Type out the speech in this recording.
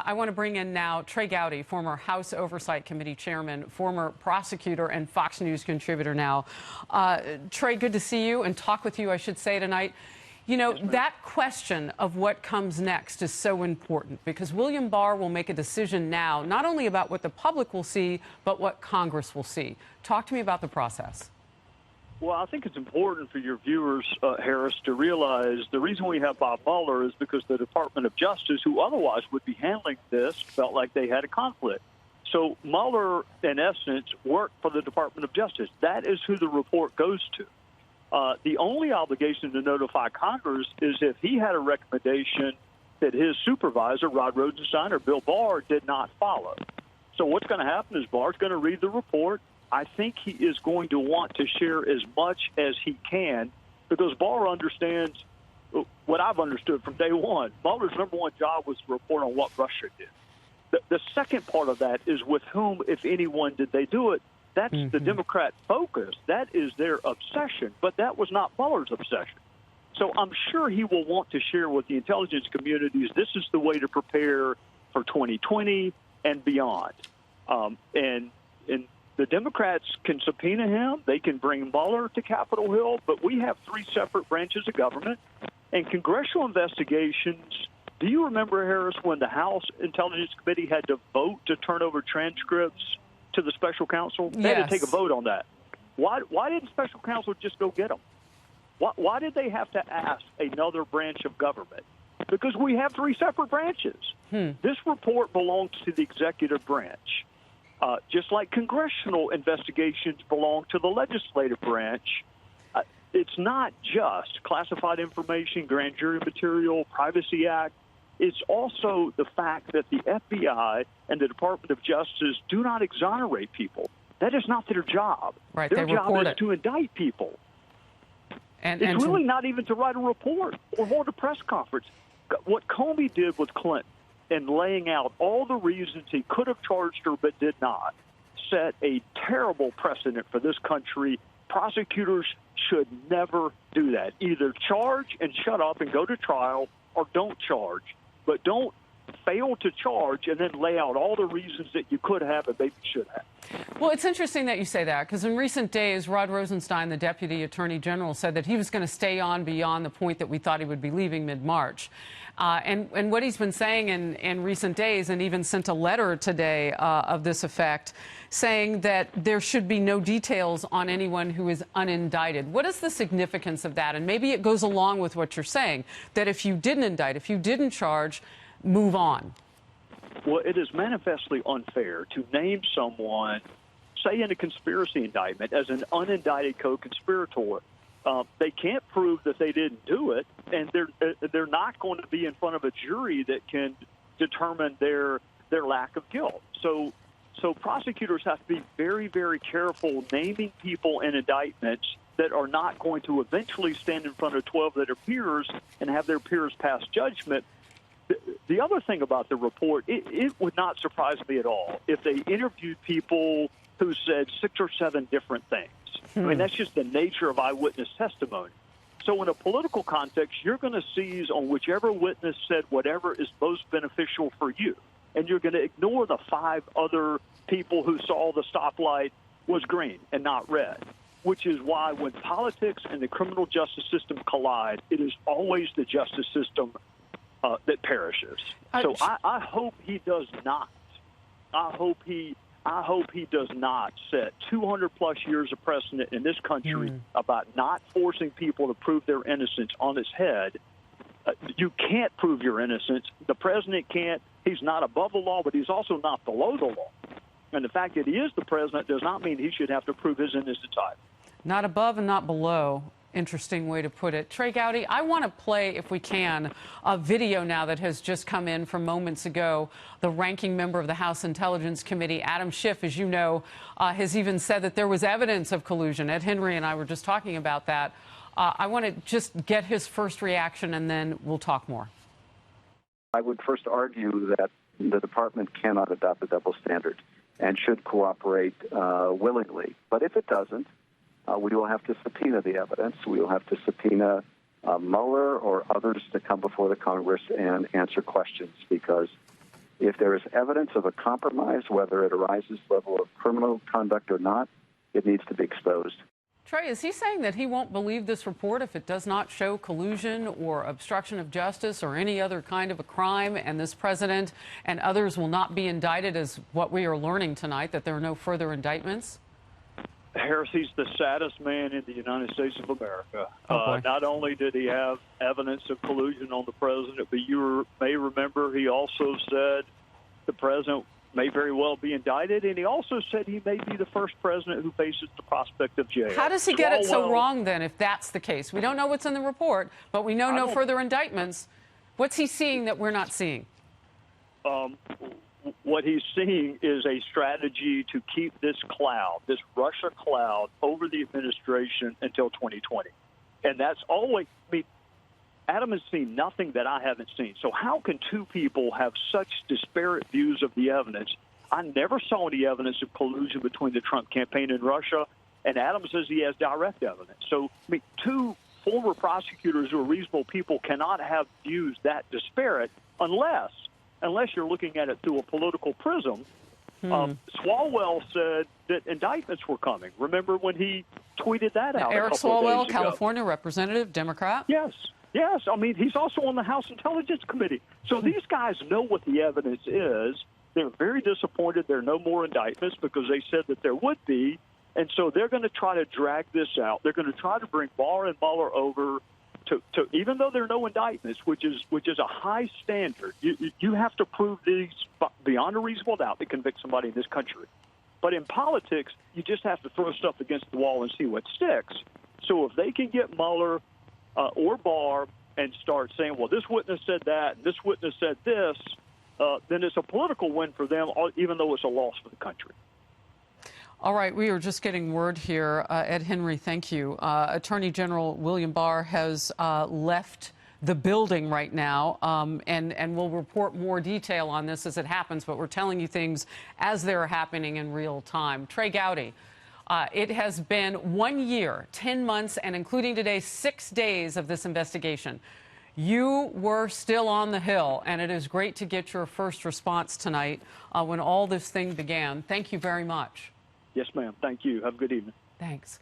I want to bring in now Trey Gowdy, former House Oversight Committee chairman, former prosecutor, and Fox News contributor now. Trey, good to see you and talk with you, I should say, tonight. You know, that question of what comes next is so important because William Barr will make a decision now, not only about what the public will see, but what Congress will see. Talk to me about the process. Well, I think it's important for your viewers, Harris, to realize the reason we have Bob Mueller is because the Department of Justice, who otherwise would be handling this, felt like they had a conflict. So Mueller, in essence, worked for the Department of Justice. That is who the report goes to. The only obligation to notify Congress is if he had a recommendation that his supervisor, Rod Rosenstein or Bill Barr, did not follow. So what's going to happen is Barr's going to read the report. I think he is going to want to share as much as he can because Barr understands what I've understood from day one. Mueller's number one job was to report on what Russia did. The second part of that is with whom, if anyone, did they do it. That's the Democrat focus. That is their obsession, but that was not Mueller's obsession. So I'm sure he will want to share with the intelligence communities this is the way to prepare for 2020 and beyond. And the Democrats can subpoena him. They can bring Mueller to Capitol Hill, but we have three separate branches of government. And congressional investigations, do you remember, Harris, when the House Intelligence Committee had to vote to turn over transcripts to the special counsel? They had to take a vote on that. Why didn't special counsel just go get them? Why did they have to ask another branch of government? Because we have three separate branches. This report belongs to the executive branch. Just like congressional investigations belong to the legislative branch, it's not just classified information, grand jury material, Privacy Act. It's also the fact that the FBI and the Department of Justice do not exonerate people. That is not their job. Right, their job is to indict people. And it's really not even to write a report or hold a press conference. What Comey did with Clinton, and laying out all the reasons he could have charged her but did not, set a terrible precedent for this country. Prosecutors should never do that. Either charge and shut up and go to trial or don't charge. But don't fail to charge and then lay out all the reasons that you could have and maybe should have. Well, it's interesting that you say that because in recent days, Rod Rosenstein, the Deputy Attorney General, said that he was going to stay on beyond the point that we thought he would be leaving mid-March. And what he's been saying in recent days, and even sent a letter today of this effect, saying that there should be no details on anyone who is unindicted. What is the significance of that? And maybe it goes along with what you're saying, that if you didn't indict, if you didn't charge, move on. Well, it is manifestly unfair to name someone, say in a conspiracy indictment, as an unindicted co-conspirator. They can't prove that they didn't do it, and they're not going to be in front of a jury that can determine their lack of guilt. So prosecutors have to be very, very careful naming people in indictments that are not going to eventually stand in front of 12 of their peers and have their peers pass judgment. The other thing about the report, it would not surprise me at all if they interviewed people who said 6 or 7 different things. I mean, that's just the nature of eyewitness testimony. So in a political context, you're going to seize on whichever witness said whatever is most beneficial for you. And you're going to ignore the 5 other people who saw the stoplight was green and not red, which is why when politics and the criminal justice system collide, it is always the justice system that perishes. So I hope he does not. I hope he does not set 200-plus years of precedent in this country about not forcing people to prove their innocence on its head. You can't prove your innocence. The president can't. He's not above the law, but he's also not below the law. And the fact that he is the president does not mean he should have to prove his innocence either. Not above and not below. Interesting way to put it. Trey Gowdy, I want to play, if we can, a video now that has just come in from moments ago. The ranking member of the House Intelligence Committee, Adam Schiff, as you know, has even said that there was evidence of collusion. Ed Henry and I were just talking about that. I want to just get his first reaction, and then we'll talk more. I would first argue that the department cannot adopt a double standard and should cooperate willingly. But if it doesn't, we will have to subpoena the evidence. We will have to subpoena Mueller or others to come before the Congress and answer questions, because If there is evidence of a compromise, whether it arises level of criminal conduct or not, it needs to be exposed. Trey, is he saying that he won't believe this report if it does not show collusion or obstruction of justice or any other kind of a crime, and this president and others will not be indicted, as what we are learning tonight, that there are no further indictments? Harris, he's the saddest man in the United States of America. Oh, not only did he have evidence of collusion on the president, but you may remember he also said the president may very well be indicted, and he also said he may be the first president who faces the prospect of jail. How does he get it so wrong, then, if that's the case? We don't know what's in the report, but we know no further indictments. What's he seeing that we're not seeing? What he's seeing is a strategy to keep this cloud, this Russia cloud, over the administration until 2020. And that's always, Adam has seen nothing that I haven't seen. So how can two people have such disparate views of the evidence? I never saw any evidence of collusion between the Trump campaign and Russia, and Adam says he has direct evidence. So, two former prosecutors who are reasonable people cannot have views that disparate unless you're looking at it through a political prism. Swalwell said that indictments were coming. Remember when he tweeted that out? Eric Swalwell, California representative, Democrat? Yes. He's also on the House Intelligence Committee. So these guys know what the evidence is. They're very disappointed there are no more indictments because they said that there would be. And so they're going to try to drag this out. They're going to try to bring Barr and Mueller over to even though there are no indictments, which is a high standard. You have to prove these beyond a reasonable doubt to convict somebody in this country. But in politics, you just have to throw stuff against the wall and see what sticks. So if they can get Mueller or Barr and start saying, well, this witness said that, and this witness said this, then it's a political win for them, even though it's a loss for the country. All right, we are just getting word here. Ed Henry, thank you. Attorney General William Barr has left the building right now, and we'll report more detail on this as it happens, but we're telling you things as they're happening in real time. Trey Gowdy, it has been 1 year, 10 months, and including today, 6 days of this investigation. You were still on the Hill, and it is great to get your first response tonight when all this thing began. Thank you very much. Yes, ma'am. Thank you. Have a good evening. Thanks.